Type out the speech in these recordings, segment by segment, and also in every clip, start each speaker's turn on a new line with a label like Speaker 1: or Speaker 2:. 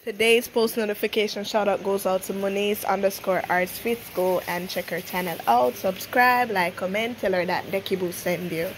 Speaker 1: Today's post notification shout out goes out to Moniz_arts fits. Go and check her channel out. Subscribe, like, comment, tell her that Decky Boo send you.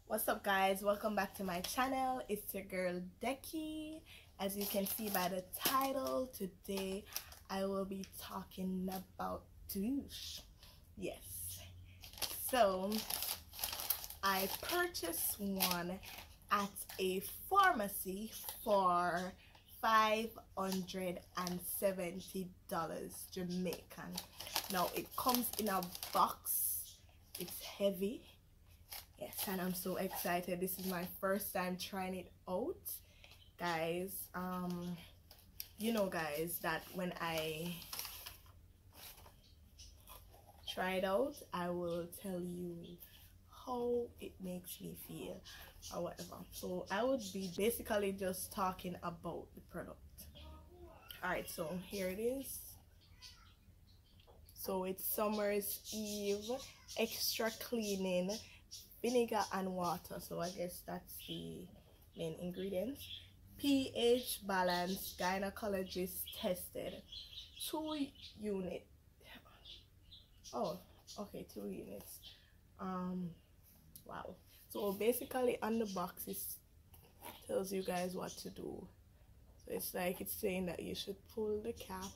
Speaker 1: What's up guys, welcome back to my channel. It's your girl Decky. As you can see by the title, today I will be talking about douche. Yes, so I purchased one at a pharmacy for $570 Jamaican. Now it comes in a box. It's heavy. Yes, and I'm so excited. This is my first time trying it out, guys. You know guys that when I try it out, I will tell you how it makes me feel or whatever. So I would be basically just talking about the product. Alright, so here it is. So it's Summer's Eve extra cleaning vinegar and water. So I guess that's the main ingredients. pH balance, gynecologist tested, 2 units. Oh, okay, 2 units. Wow. So basically on the box it tells you guys what to do. So it's like it's saying that you should pull the cap.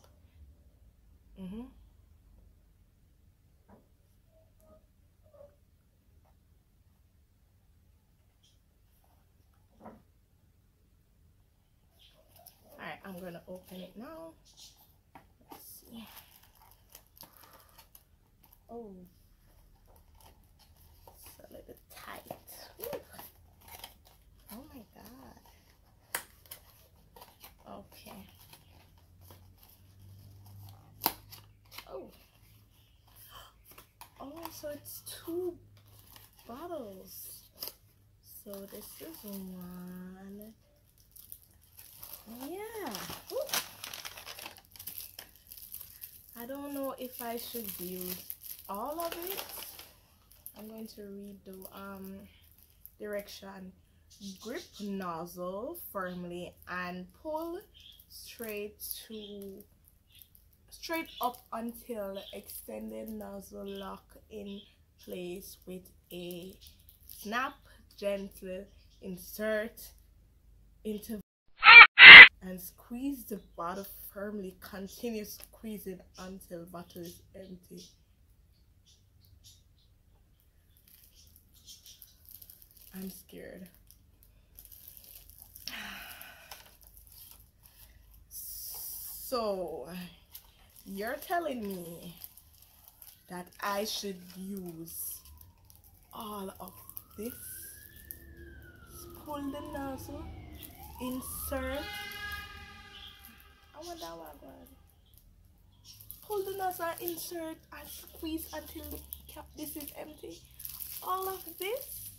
Speaker 1: Alright, I'm gonna open it now. Let's see. Oh, it's a little tight. Woo. Oh my god. Okay. Oh. Oh, so it's 2 bottles. So this is one. Yeah. Ooh. I don't know if I should use all of it. I'm going to read the direction. Grip nozzle firmly and pull straight up until extended nozzle lock in place with a snap. Gentle insert into and squeeze the bottle firmly. Continue squeezing until bottle is empty. I'm scared. So you're telling me that I should use all of this? Pull the nozzle, insert. I want that one. Pull the nozzle, insert, and squeeze until the cap. This is empty. All of this,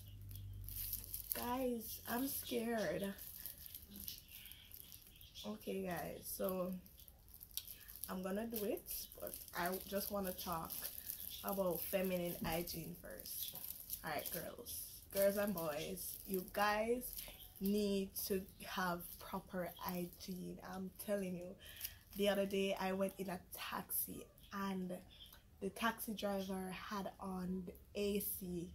Speaker 1: guys. I'm scared. Okay, guys. So I'm gonna do it, but I just want to talk about feminine hygiene first. All right, girls and boys, you guys need to have proper hygiene. I'm telling you. The other day I went in a taxi and the taxi driver had on the AC,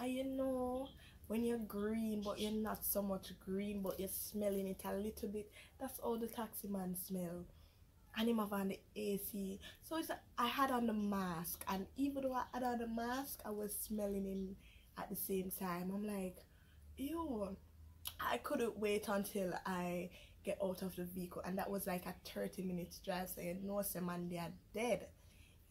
Speaker 1: and you know when you're green but you're not so much green but you're smelling it a little bit, that's how the taxi man smell. And him have on the AC. So it's I had on the mask, and even though I had on the mask I was smelling him at the same time. I'm like, ew. I couldn't wait until I get out of the vehicle, and that was like a 30-minute drive. So you know some man they are dead.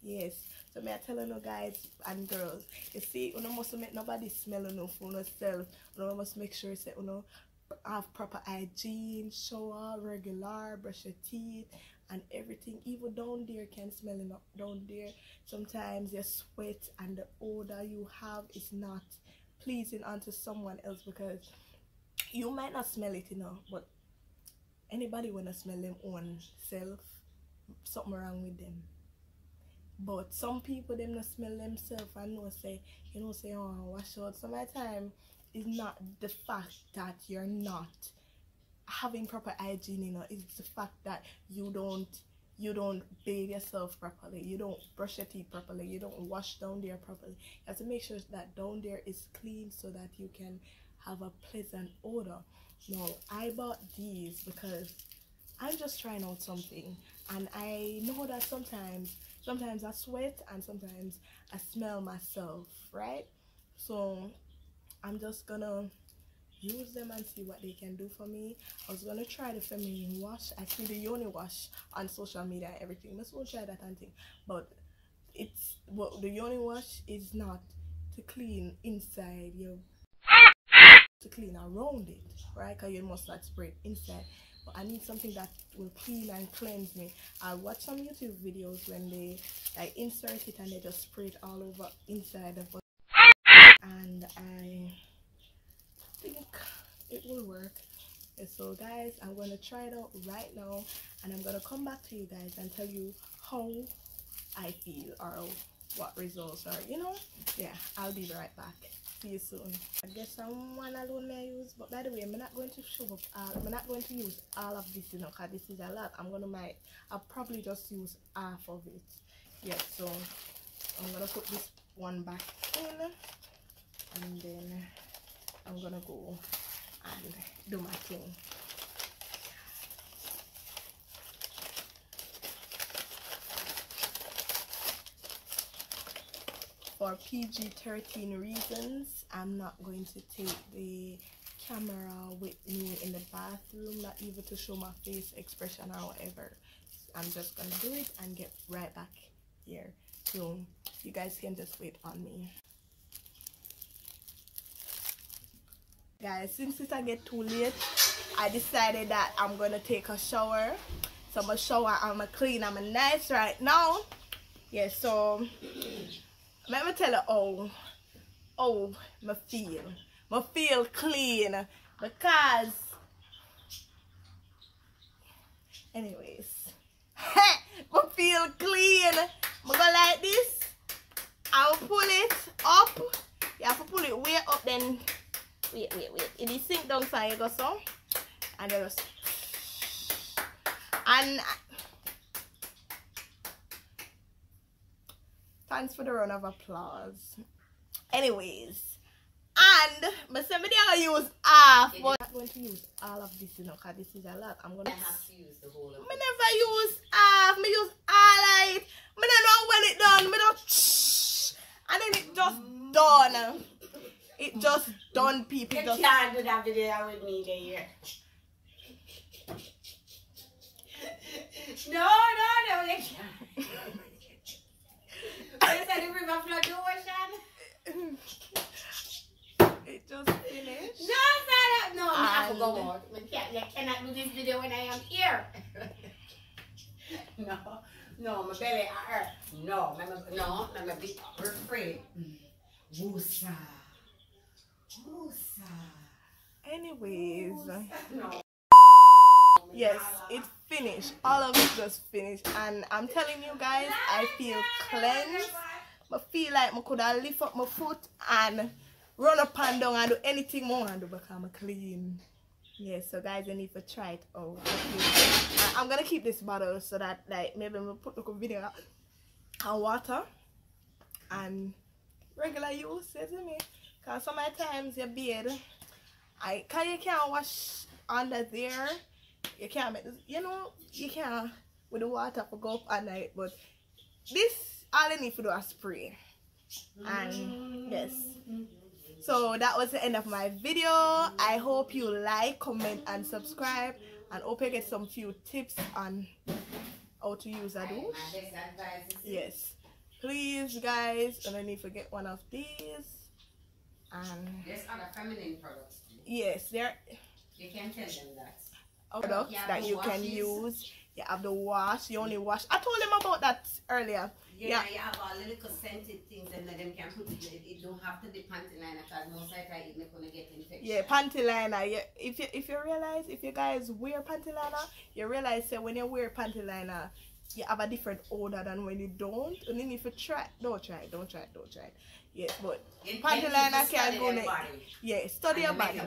Speaker 1: Yes, so me I tell you guys and girls, you see, you must make nobody smell enough for yourself. You must make sure you have proper hygiene, shower regular, brush your teeth, and everything. Even down there can smell enough down there. Sometimes your sweat and the odor you have is not pleasing unto someone else, because you might not smell it, you know, but anybody wanna smell them own self, something wrong with them. But some people them not smell themselves and know say, you know, say, oh, wash out. So my time is not the fact that you're not having proper hygiene, you know, it's the fact that you don't bathe yourself properly, you don't brush your teeth properly, you don't wash down there properly. You have to make sure that down there is clean so that you can have a pleasant odor. Now I bought these because I'm just trying out something, and I know that sometimes I sweat and sometimes I smell myself, right? So I'm just gonna use them and see what they can do for me. I was gonna try the feminine wash. I see the yoni wash on social media and everything. Let's go try that and thing. But the yoni wash is not to clean inside you, to clean around it, right? Because you must not spray it inside. But I need something that will clean and cleanse me. I watch some YouTube videos when they like insert it and they just spray it all over inside of it, and I think it will work. So guys, I'm gonna try it out right now, and I'm gonna come back to you guys and tell you how I feel or what results are, you know. Yeah, I'll be right back. See you soon. I guess I'm one alone I use, but by the way, I'm not going to show up I'm not going to use all of this, you know, because this is a lot. I'll probably just use half of it. Yeah, so I'm gonna put this one back in, and then I'm gonna go and do my thing. For PG-13 reasons, I'm not going to take the camera with me in the bathroom, not even to show my face expression or whatever. I'm just gonna do it and get right back here, so you guys can just wait on me. Guys, since it get too late, I decided that I'm gonna take a shower. So I'm gonna shower, I'm gonna clean, I'm nice right now. Yeah, so let me tell you how I feel. I feel clean because, anyways, I feel clean. I'm gonna like this. I'll pull it up. You have to pull it way up, then wait. It is sink down, so you go so, and then just, and thanks for the round of applause. Anyways, and but somebody I'm gonna use half, but I'm not going to use all of this, you know, because this is a lot. I have to use the whole of it. I never use half, I use all of it. I don't know when it done, I just, and then it just done. It just done, people. You can't do that video with me there. No, you can't. I said the river flood the ocean. It just finished. No, I have to go out. You cannot do this video when I am here. No, my belly hurt. No, my big afraid. Woosa. Anyways, no. Yes, it finished. All of it just finished, and I'm telling you guys, I feel cleansed. I feel like I could have lift up my foot and run up and down and do anything more and do because I'm clean. Yeah, so guys, I need to try it out. I'm gonna keep this bottle so that like maybe I'm gonna put the video and water and regular use, isn't it? Because sometimes your beard, you can't wash under there. You can't make this, you know, you can't with the water for go up at night, but this all I need to do is spray. And yes, so that was the end of my video. I hope you like, comment and subscribe, and hope you get some few tips on how to use a douche. Yes, please guys, and then if you get one of these, and
Speaker 2: there's other feminine products too.
Speaker 1: Yes, there.
Speaker 2: You can tell them that.
Speaker 1: products that you can use. You have the wash, you only wash. I told him about that earlier.
Speaker 2: Yeah, you have all the little scented things and then them can put it don't have to be panty liner because most of the time it's not gonna get infection.
Speaker 1: Yeah, panty liner. Yeah, if you realize, if you guys wear panty liner, you realize that when you wear panty liner, you have a different odor than when you don't. And then if you try, don't try it. Yes, but panty liner can go in. Yeah, study your body.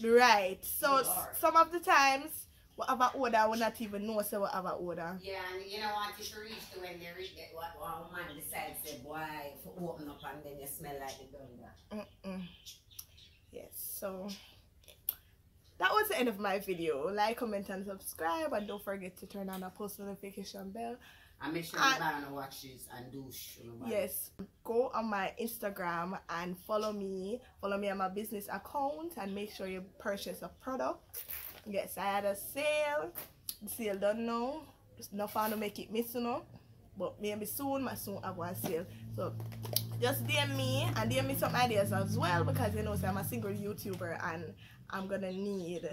Speaker 1: Right. So some of the times, whatever odor, we not even know so whatever odor.
Speaker 2: Yeah, and you know what, if you reach to when they reach that what one man decides say, boy, for open up and then you smell like the dunder.
Speaker 1: Yes, so that was the end of my video. Like, comment, and subscribe, and don't forget to turn on the post notification bell.
Speaker 2: And make sure you buy on the watches and douche.
Speaker 1: Yes, go on my Instagram and follow me on my business account, and make sure you purchase a product. Yes, I had a sale. The sale don't know. It's not fun to make it miss, you know. But maybe soon, I soon have one sale. So just DM me and DM me some ideas as well, because you know, so I'm a single YouTuber and I'm gonna need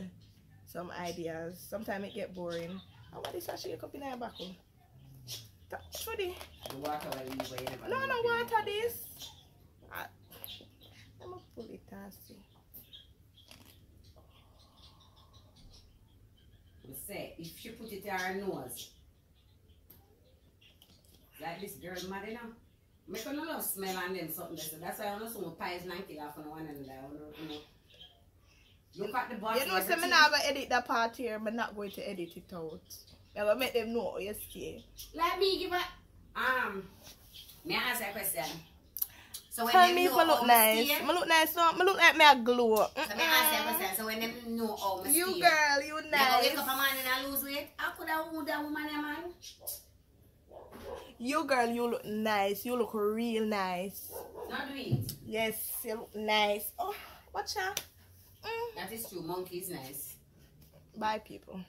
Speaker 1: some ideas. Sometimes it get boring. How about this? I shake up in my back. Trudy. No, water this. I'm gonna pull it and see.
Speaker 2: Say, if she put it in her nose, like this girl mad, you know, make a love smell and then something there. So that's why I know some pies 90 off on one another. You know. Look at the bottom.
Speaker 1: You know, so I'm not going to edit that part here, but not going to edit it out. I'm going to make them know you stay.
Speaker 2: Let me give a, may I ask a question? So when
Speaker 1: tell me if I look nice. I look nice, so I look like me a glow.
Speaker 2: So me ask you a question. So when them know how I
Speaker 1: you girl, you nice.
Speaker 2: You wake up a man and I lose weight. How could I hold that woman, man?
Speaker 1: You girl, you look nice. You look real nice.
Speaker 2: Not do it.
Speaker 1: Yes, you look nice. Oh, watch out.
Speaker 2: That is true. Monkey is nice.
Speaker 1: Bye, people.